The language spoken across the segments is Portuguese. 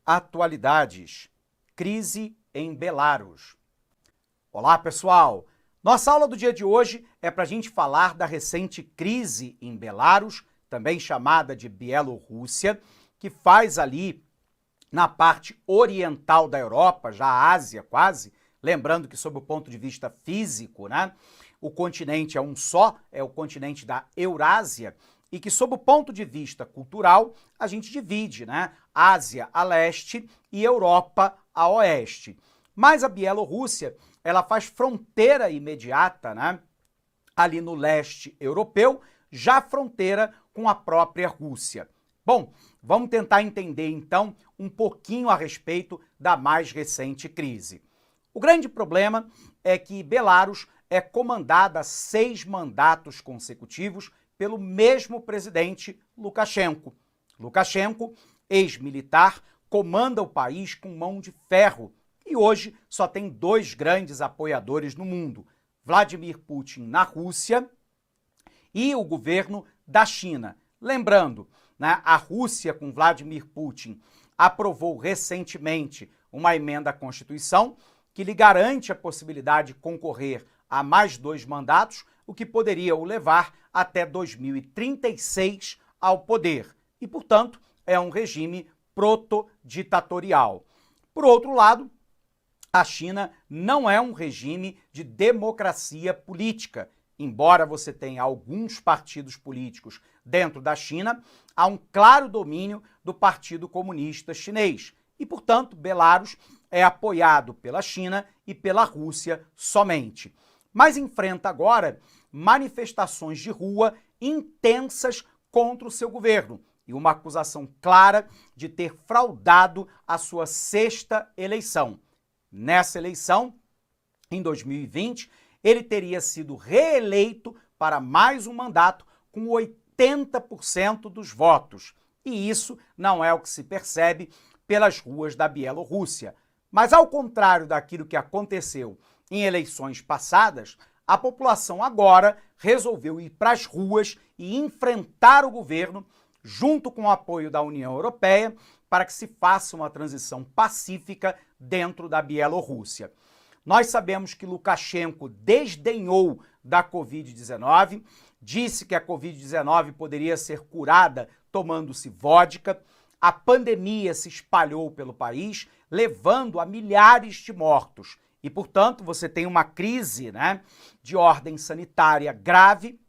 Atualidades. Crise em Belarus. Olá, pessoal! Nossa aula do dia de hoje é para a gente falar da recente crise em Belarus, também chamada de Bielorrússia, que faz ali na parte oriental da Europa, já a Ásia quase, lembrando que sob o ponto de vista físico, né, o continente é um só, é o continente da Eurásia, e que sob o ponto de vista cultural, a gente divide, né, Ásia a leste e Europa a oeste. Mas a Bielorrússia, ela faz fronteira imediata, né, ali no leste europeu, já fronteira com a própria Rússia. Bom, vamos tentar entender então um pouquinho a respeito da mais recente crise. O grande problema é que Belarus é comandada a 6 mandatos consecutivos pelo mesmo presidente Lukashenko. Lukashenko, ex-militar, comanda o país com mão de ferro e hoje só tem 2 grandes apoiadores no mundo, Vladimir Putin na Rússia e o governo da China. Lembrando, né, a Rússia com Vladimir Putin aprovou recentemente uma emenda à Constituição que lhe garante a possibilidade de concorrer a mais 2 mandatos, o que poderia o levar até 2036 ao poder. E, portanto, é um regime proto-ditatorial. Por outro lado, a China não é um regime de democracia política. Embora você tenha alguns partidos políticos dentro da China, há um claro domínio do Partido Comunista Chinês. E, portanto, Belarus é apoiado pela China e pela Rússia somente. Mas enfrenta agora manifestações de rua intensas contra o seu governo e uma acusação clara de ter fraudado a sua 6ª eleição. Nessa eleição, em 2020, ele teria sido reeleito para mais um mandato com 80% dos votos. E isso não é o que se percebe pelas ruas da Bielorrússia. Mas ao contrário daquilo que aconteceu em eleições passadas, a população agora resolveu ir para as ruas e enfrentar o governo junto com o apoio da União Europeia para que se faça uma transição pacífica dentro da Bielorrússia. Nós sabemos que Lukashenko desdenhou da Covid-19, disse que a Covid-19 poderia ser curada tomando-se vodka. A pandemia se espalhou pelo país, levando a milhares de mortos. E, portanto, você tem uma crise, né, de ordem sanitária grave,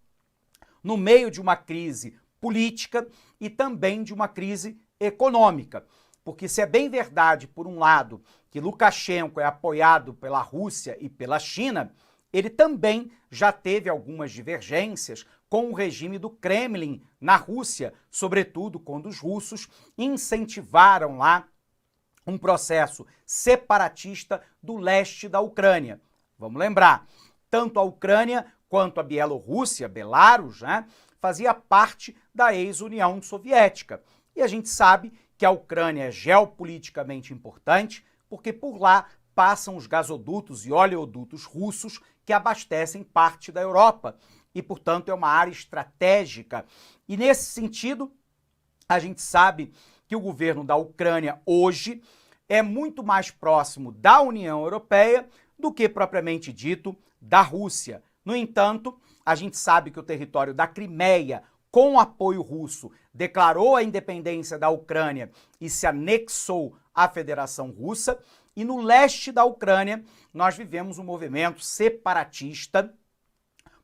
no meio de uma crise política e também de uma crise econômica. Porque se é bem verdade, por um lado, que Lukashenko é apoiado pela Rússia e pela China, ele também já teve algumas divergências com o regime do Kremlin na Rússia, sobretudo quando os russos incentivaram lá um processo separatista do leste da Ucrânia. Vamos lembrar, tanto a Ucrânia quanto a Bielorrússia, Belarus, né, fazia parte da ex-União Soviética. E a gente sabe que a Ucrânia é geopoliticamente importante porque por lá passam os gasodutos e oleodutos russos que abastecem parte da Europa e, portanto, é uma área estratégica. E, nesse sentido, a gente sabe que o governo da Ucrânia hoje é muito mais próximo da União Europeia do que, propriamente dito, da Rússia. No entanto, a gente sabe que o território da Crimeia, com apoio russo, declarou a independência da Ucrânia e se anexou à Federação Russa. E no leste da Ucrânia, nós vivemos um movimento separatista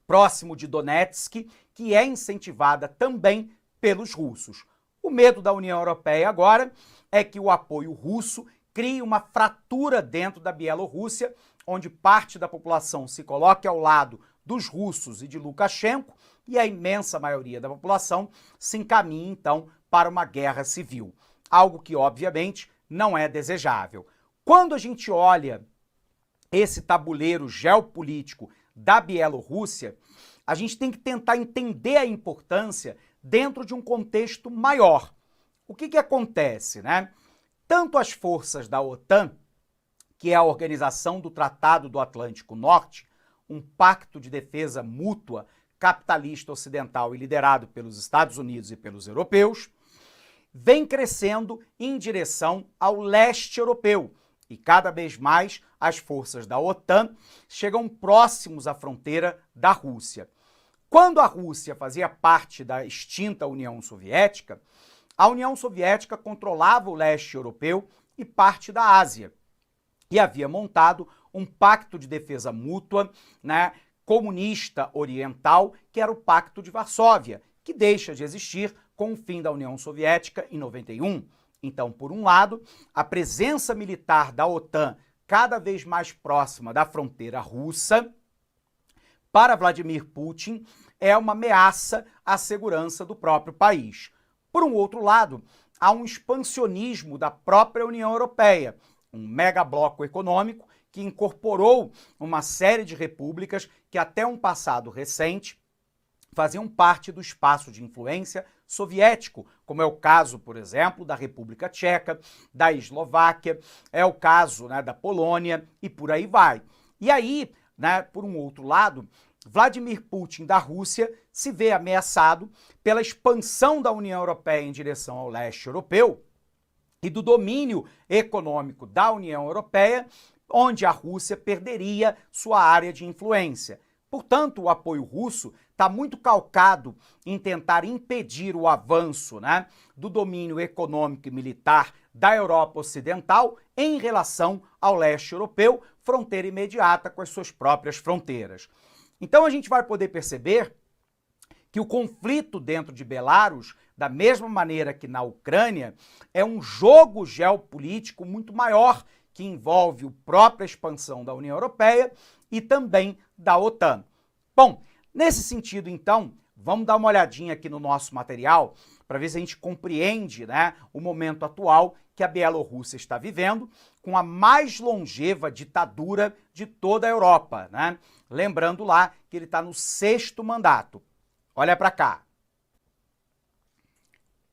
próximo de Donetsk, que é incentivada também pelos russos. O medo da União Europeia agora é que o apoio russo crie uma fratura dentro da Bielorrússia, onde parte da população se coloque ao lado dos russos e de Lukashenko, e a imensa maioria da população se encaminhe, então, para uma guerra civil. Algo que, obviamente, não é desejável. Quando a gente olha esse tabuleiro geopolítico da Bielorrússia, a gente tem que tentar entender a importância dentro de um contexto maior. O que acontece, né? Tanto as forças da OTAN, que é a Organização do Tratado do Atlântico Norte, um pacto de defesa mútua capitalista ocidental e liderado pelos Estados Unidos e pelos europeus, vem crescendo em direção ao leste europeu e cada vez mais as forças da OTAN chegam próximos à fronteira da Rússia. Quando a Rússia fazia parte da extinta União Soviética, a União Soviética controlava o leste europeu e parte da Ásia e havia montado um pacto de defesa mútua, né, comunista oriental, que era o Pacto de Varsóvia, que deixa de existir com o fim da União Soviética em 91. Então, por um lado, a presença militar da OTAN cada vez mais próxima da fronteira russa, para Vladimir Putin, é uma ameaça à segurança do próprio país. Por um outro lado, há um expansionismo da própria União Europeia, um megabloco econômico que incorporou uma série de repúblicas que até um passado recente faziam parte do espaço de influência soviético, como é o caso, por exemplo, da República Tcheca, da Eslováquia, é o caso, né, da Polônia e por aí vai. E aí, né, por um outro lado, Vladimir Putin da Rússia se vê ameaçado pela expansão da União Europeia em direção ao leste europeu e do domínio econômico da União Europeia, onde a Rússia perderia sua área de influência. Portanto, o apoio russo está muito calcado em tentar impedir o avanço, né, do domínio econômico e militar da Europa Ocidental em relação ao leste europeu, fronteira imediata com as suas próprias fronteiras. Então a gente vai poder perceber que o conflito dentro de Belarus, da mesma maneira que na Ucrânia, é um jogo geopolítico muito maior que envolve a própria expansão da União Europeia e também da OTAN. Bom, nesse sentido, então, vamos dar uma olhadinha aqui no nosso material para ver se a gente compreende, né, o momento atual que a Bielorrússia está vivendo, com a mais longeva ditadura de toda a Europa, né? Lembrando lá que ele está no 6º mandato. Olha para cá.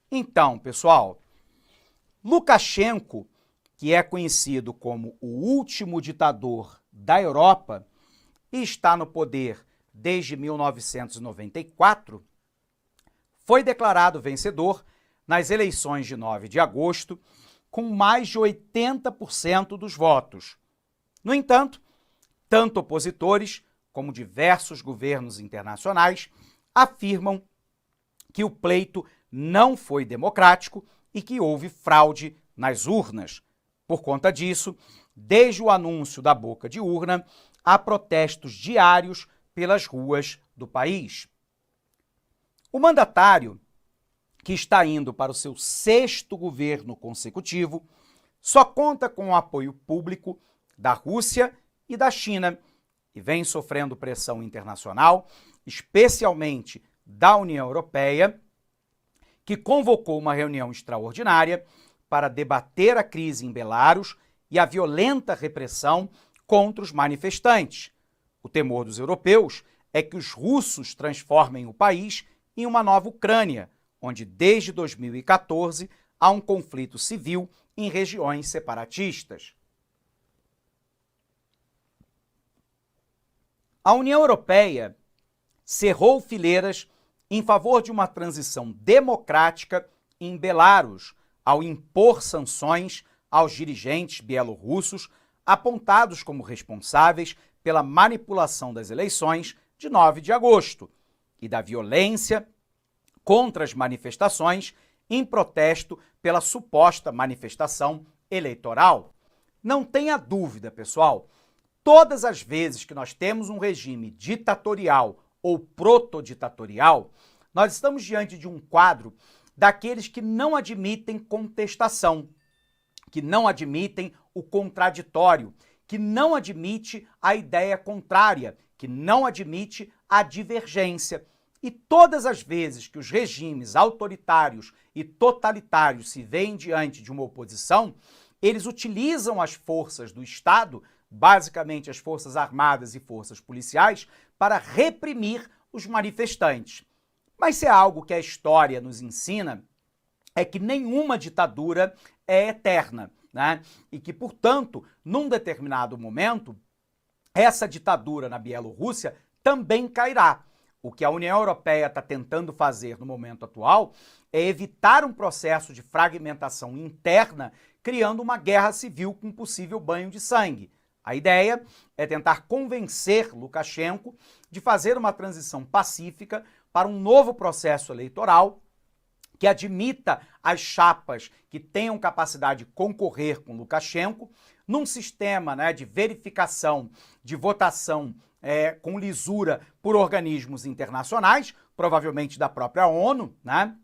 Então, pessoal, Lukashenko, que é conhecido como o último ditador da Europa e está no poder desde 1994, foi declarado vencedor nas eleições de 9 de agosto, com mais de 80% dos votos. No entanto, tanto opositores como diversos governos internacionais afirmam que o pleito não foi democrático e que houve fraude nas urnas. Por conta disso, desde o anúncio da boca de urna, há protestos diários pelas ruas do país. O mandatário, que está indo para o seu 6º governo consecutivo, só conta com o apoio público da Rússia e da China e vem sofrendo pressão internacional, especialmente da União Europeia, que convocou uma reunião extraordinária para debater a crise em Belarus e a violenta repressão contra os manifestantes. O temor dos europeus é que os russos transformem o país em uma nova Ucrânia, onde desde 2014 há um conflito civil em regiões separatistas. A União Europeia cerrou fileiras em favor de uma transição democrática em Belarus, ao impor sanções aos dirigentes bielorrussos apontados como responsáveis pela manipulação das eleições de 9 de agosto e da violência contra as manifestações em protesto pela suposta manifestação eleitoral. Não tenha dúvida, pessoal, todas as vezes que nós temos um regime ditatorial ou protoditatorial, nós estamos diante de um quadro daqueles que não admitem contestação, que não admitem o contraditório, que não admite a ideia contrária, que não admite a divergência. E todas as vezes que os regimes autoritários e totalitários se veem diante de uma oposição, eles utilizam as forças do Estado, basicamente as forças armadas e forças policiais, para reprimir os manifestantes. Mas se é algo que a história nos ensina, é que nenhuma ditadura é eterna, né? E que, portanto, num determinado momento, essa ditadura na Bielorrússia também cairá. O que a União Europeia está tentando fazer no momento atual é evitar um processo de fragmentação interna, criando uma guerra civil com possível banho de sangue. A ideia é tentar convencer Lukashenko de fazer uma transição pacífica para um novo processo eleitoral que admita as chapas que tenham capacidade de concorrer com Lukashenko, num sistema, né, de verificação de votação com lisura por organismos internacionais, provavelmente da própria ONU, né,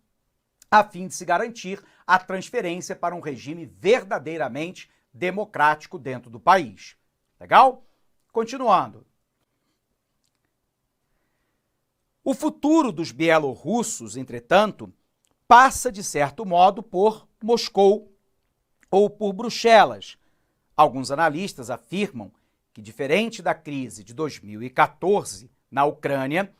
a fim de se garantir a transferência para um regime verdadeiramente democrático dentro do país. Legal? Continuando. O futuro dos bielorrussos, entretanto, passa, de certo modo, por Moscou ou por Bruxelas. Alguns analistas afirmam que, diferente da crise de 2014 na Ucrânia,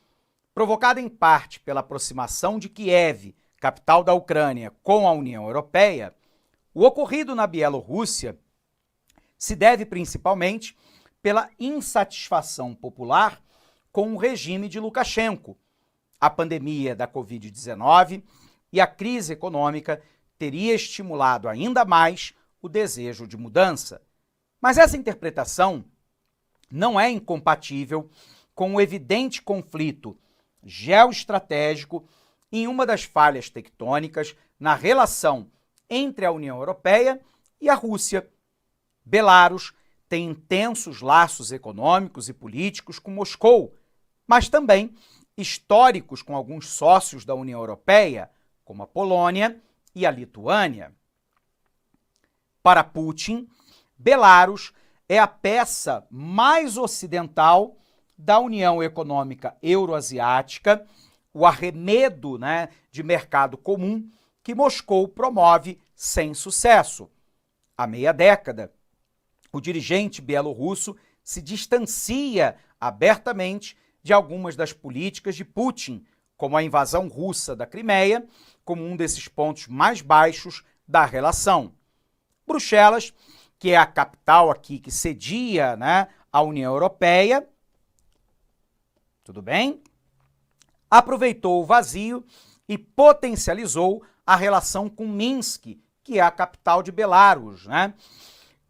provocada em parte pela aproximação de Kiev, capital da Ucrânia, com a União Europeia, o ocorrido na Bielorrússia se deve principalmente pela insatisfação popular com o regime de Lukashenko. A pandemia da Covid-19 e a crise econômica teria estimulado ainda mais o desejo de mudança. Mas essa interpretação não é incompatível com o evidente conflito geoestratégico em uma das falhas tectônicas na relação entre a União Europeia e a Rússia. Belarus tem intensos laços econômicos e políticos com Moscou, mas também históricos com alguns sócios da União Europeia, como a Polônia e a Lituânia. Para Putin, Belarus é a peça mais ocidental da União Econômica Euroasiática, o arremedo, né, de mercado comum que Moscou promove sem sucesso. Há meia década, o dirigente bielorrusso se distancia abertamente de algumas das políticas de Putin, como a invasão russa da Crimeia, como um desses pontos mais baixos da relação. Bruxelas, que é a capital aqui que cedia, né, à União Europeia, tudo bem? Aproveitou o vazio e potencializou a relação com Minsk, que é a capital de Belarus, né?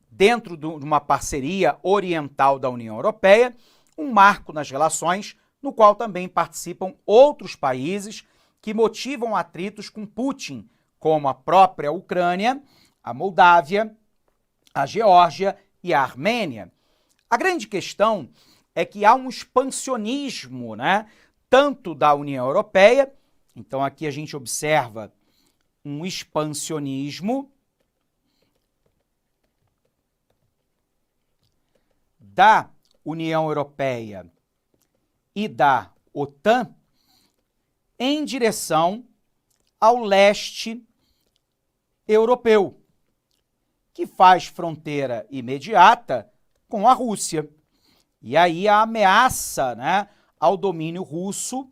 Dentro de uma parceria oriental da União Europeia, um marco nas relações, no qual também participam outros países que motivam atritos com Putin, como a própria Ucrânia, a Moldávia, a Geórgia e a Armênia. A grande questão é que há um expansionismo, né, tanto da União Europeia, então aqui a gente observa um expansionismo da União Europeia e da OTAN em direção ao leste europeu, que faz fronteira imediata com a Rússia. E aí a ameaça, né, ao domínio russo,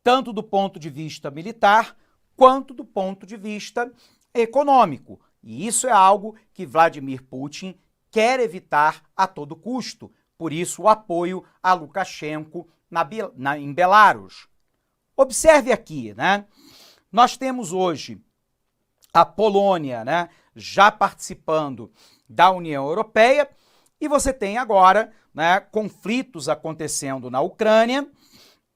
tanto do ponto de vista militar, quanto do ponto de vista econômico. E isso é algo que Vladimir Putin quer evitar a todo custo. Por isso, o apoio a Lukashenko em Belarus. Observe aqui, né? Nós temos hoje a Polônia, né, já participando da União Europeia, e você tem agora, né, conflitos acontecendo na Ucrânia,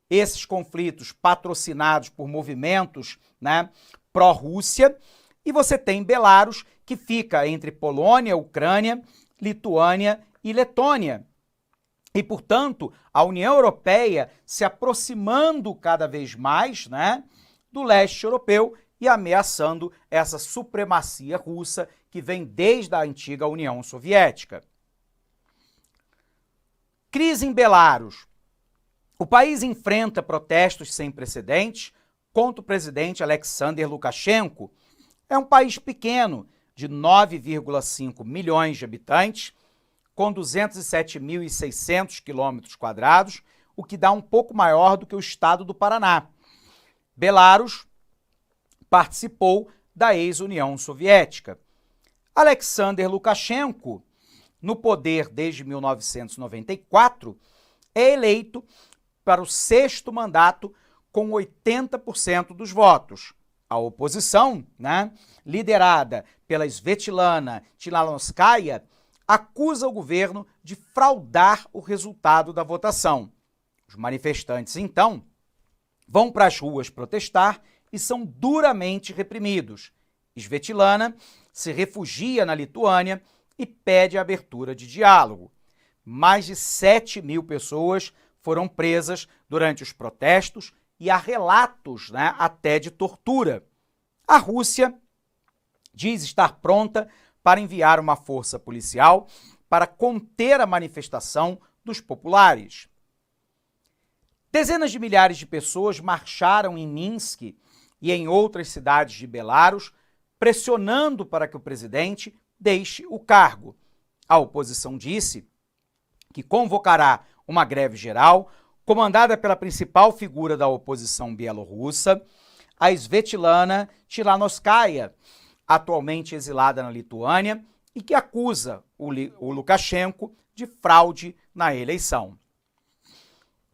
esses conflitos patrocinados por movimentos, né, pró-Rússia, e você tem Belarus, que fica entre Polônia, Ucrânia, Lituânia e Letônia. E, portanto, a União Europeia se aproximando cada vez mais, né, do leste europeu e ameaçando essa supremacia russa que vem desde a antiga União Soviética. Crise em Belarus. O país enfrenta protestos sem precedentes contra o presidente Alexander Lukashenko. É um país pequeno, de 9,5 milhões de habitantes, com 207.600 quilômetros quadrados, o que dá um pouco maior do que o estado do Paraná. Belarus participou da ex-União Soviética. Alexander Lukashenko, no poder desde 1994, é eleito para o 6º mandato com 80% dos votos. A oposição, né, liderada pela Svetlana Tikhanovskaya, acusa o governo de fraudar o resultado da votação. Os manifestantes, então, vão para as ruas protestar e são duramente reprimidos. Svetlana se refugia na Lituânia e pede a abertura de diálogo. Mais de 7.000 pessoas foram presas durante os protestos e há relatos, né, até de tortura. A Rússia diz estar pronta para enviar uma força policial para conter a manifestação dos populares. Dezenas de milhares de pessoas marcharam em Minsk e em outras cidades de Belarus, pressionando para que o presidente deixe o cargo. A oposição disse que convocará uma greve geral, comandada pela principal figura da oposição bielorrussa, a Svetlana Tikhanovskaya, atualmente exilada na Lituânia, e que acusa o Lukashenko de fraude na eleição.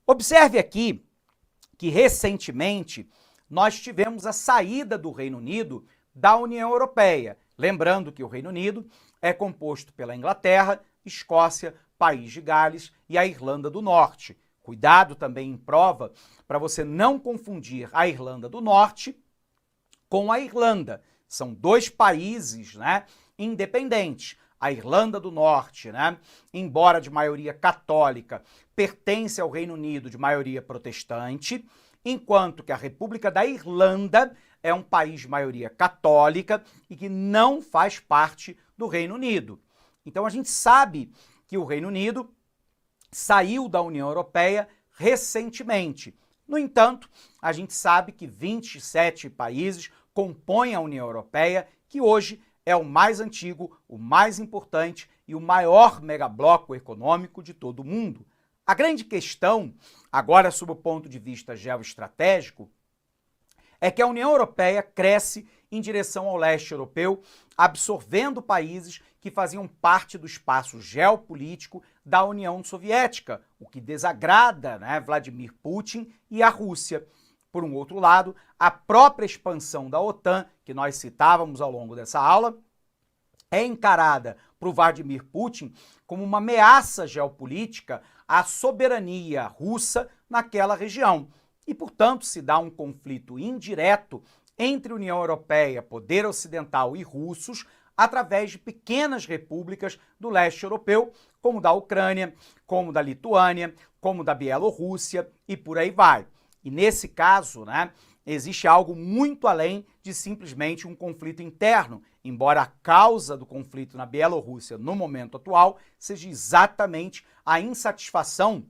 Observe aqui que, recentemente, nós tivemos a saída do Reino Unido da União Europeia. Lembrando que o Reino Unido é composto pela Inglaterra, Escócia, País de Gales e a Irlanda do Norte. Cuidado também em prova para você não confundir a Irlanda do Norte com a Irlanda. São dois países, né, independentes. A Irlanda do Norte, né, embora de maioria católica, pertence ao Reino Unido de maioria protestante, enquanto que a República da Irlanda é um país de maioria católica e que não faz parte do Reino Unido. Então a gente sabe que o Reino Unido saiu da União Europeia recentemente. No entanto, a gente sabe que 27 países compõem a União Europeia, que hoje é o mais antigo, o mais importante e o maior megabloco econômico de todo o mundo. A grande questão, agora sob o ponto de vista geoestratégico, é que a União Europeia cresce em direção ao leste europeu, absorvendo países que faziam parte do espaço geopolítico da União Soviética, o que desagrada, né, Vladimir Putin e a Rússia. Por um outro lado, a própria expansão da OTAN, que nós citávamos ao longo dessa aula, é encarada por Vladimir Putin como uma ameaça geopolítica à soberania russa naquela região. E, portanto, se dá um conflito indireto entre União Europeia, poder ocidental e russos, através de pequenas repúblicas do leste europeu, como da Ucrânia, como da Lituânia, como da Bielorrússia e por aí vai. E nesse caso, né, existe algo muito além de simplesmente um conflito interno, embora a causa do conflito na Bielorrússia no momento atual seja exatamente a insatisfação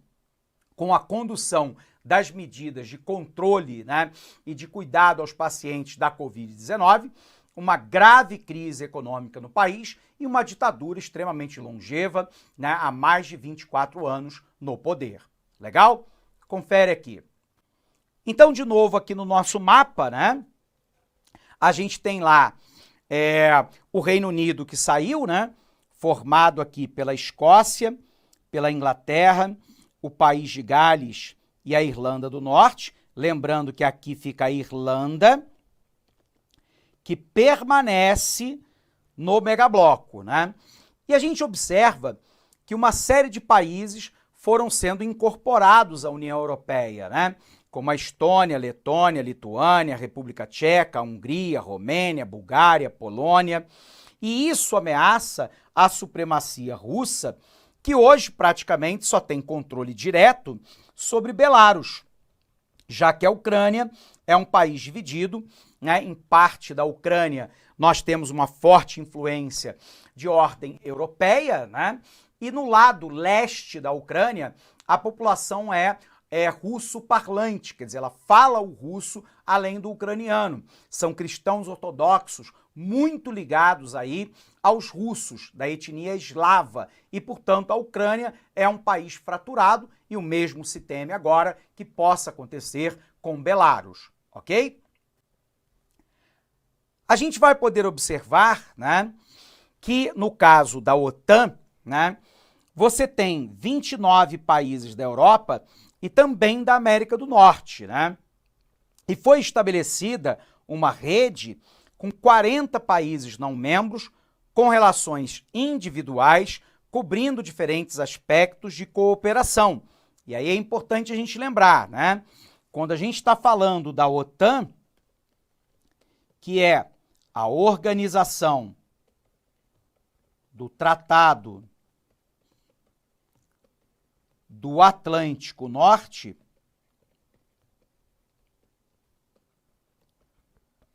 com a condução das medidas de controle, né, e de cuidado aos pacientes da Covid-19, uma grave crise econômica no país e uma ditadura extremamente longeva, né, há mais de 24 anos no poder. Legal? Confere aqui. Então, de novo, aqui no nosso mapa, né, a gente tem lá o Reino Unido que saiu, né, formado aqui pela Escócia, pela Inglaterra, o País de Gales e a Irlanda do Norte. Lembrando que aqui fica a Irlanda, que permanece no megabloco, né? E a gente observa que uma série de países foram sendo incorporados à União Europeia, né? Como a Estônia, Letônia, Lituânia, República Tcheca, Hungria, Romênia, Bulgária, Polônia. E isso ameaça a supremacia russa, que hoje praticamente só tem controle direto sobre Belarus, já que a Ucrânia é um país dividido, né? Em parte da Ucrânia nós temos uma forte influência de ordem europeia, né? E no lado leste da Ucrânia a população é russo-parlante, quer dizer, ela fala o russo além do ucraniano. São cristãos ortodoxos muito ligados aí aos russos da etnia eslava e, portanto, a Ucrânia é um país fraturado e o mesmo se teme agora que possa acontecer com Belarus, ok? A gente vai poder observar, né, que no caso da OTAN, né, você tem 29 países da Europa e também da América do Norte, né? E foi estabelecida uma rede com 40 países não membros, com relações individuais, cobrindo diferentes aspectos de cooperação. E aí é importante a gente lembrar, né? Quando a gente está falando da OTAN, que é a organização do Tratado do Atlântico Norte,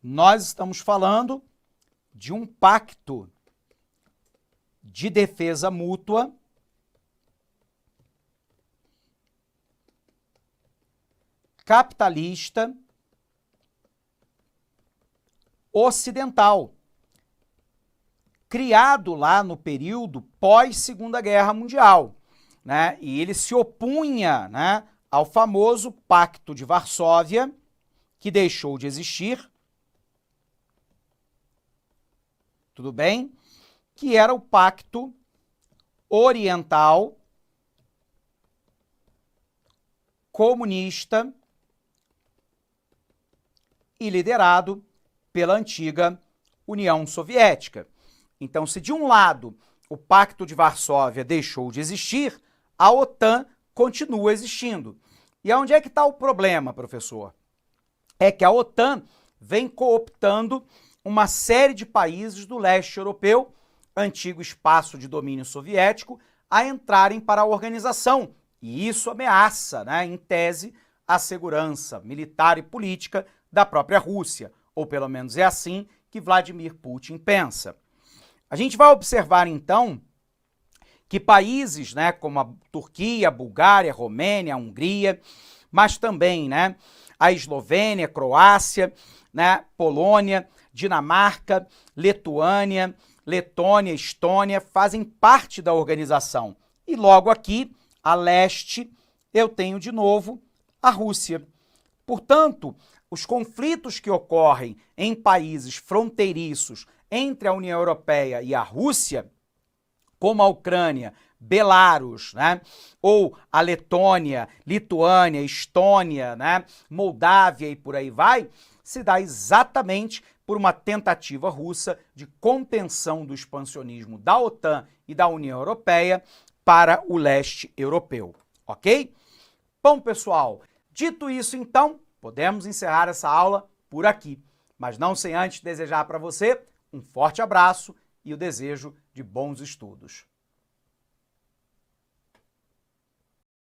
nós estamos falando de um pacto de defesa mútua capitalista ocidental, criado lá no período pós-Segunda Guerra Mundial, né? E ele se opunha, né, ao famoso Pacto de Varsóvia, que deixou de existir, tudo bem? Que era o Pacto Oriental Comunista e liderado pela antiga União Soviética. Então, se de um lado o Pacto de Varsóvia deixou de existir, a OTAN continua existindo. E onde é que está o problema, professor? É que a OTAN vem cooptando uma série de países do leste europeu, antigo espaço de domínio soviético, a entrarem para a organização. E isso ameaça, né, em tese, a segurança militar e política da própria Rússia, ou pelo menos é assim que Vladimir Putin pensa. A gente vai observar, então, que países, né, como a Turquia, a Bulgária, a Romênia, a Hungria, mas também, né, a Eslovênia, a Croácia, né, Polônia, Dinamarca, Lituânia, Letônia, Estônia, fazem parte da organização. E logo aqui, a leste, eu tenho de novo a Rússia. Portanto, os conflitos que ocorrem em países fronteiriços entre a União Europeia e a Rússia, como a Ucrânia, Belarus, né, ou a Letônia, Lituânia, Estônia, né, Moldávia e por aí vai, se dá exatamente por uma tentativa russa de contenção do expansionismo da OTAN e da União Europeia para o leste europeu, ok? Bom, pessoal, dito isso, então, podemos encerrar essa aula por aqui, mas não sem antes desejar para você um forte abraço e o desejo de bons estudos.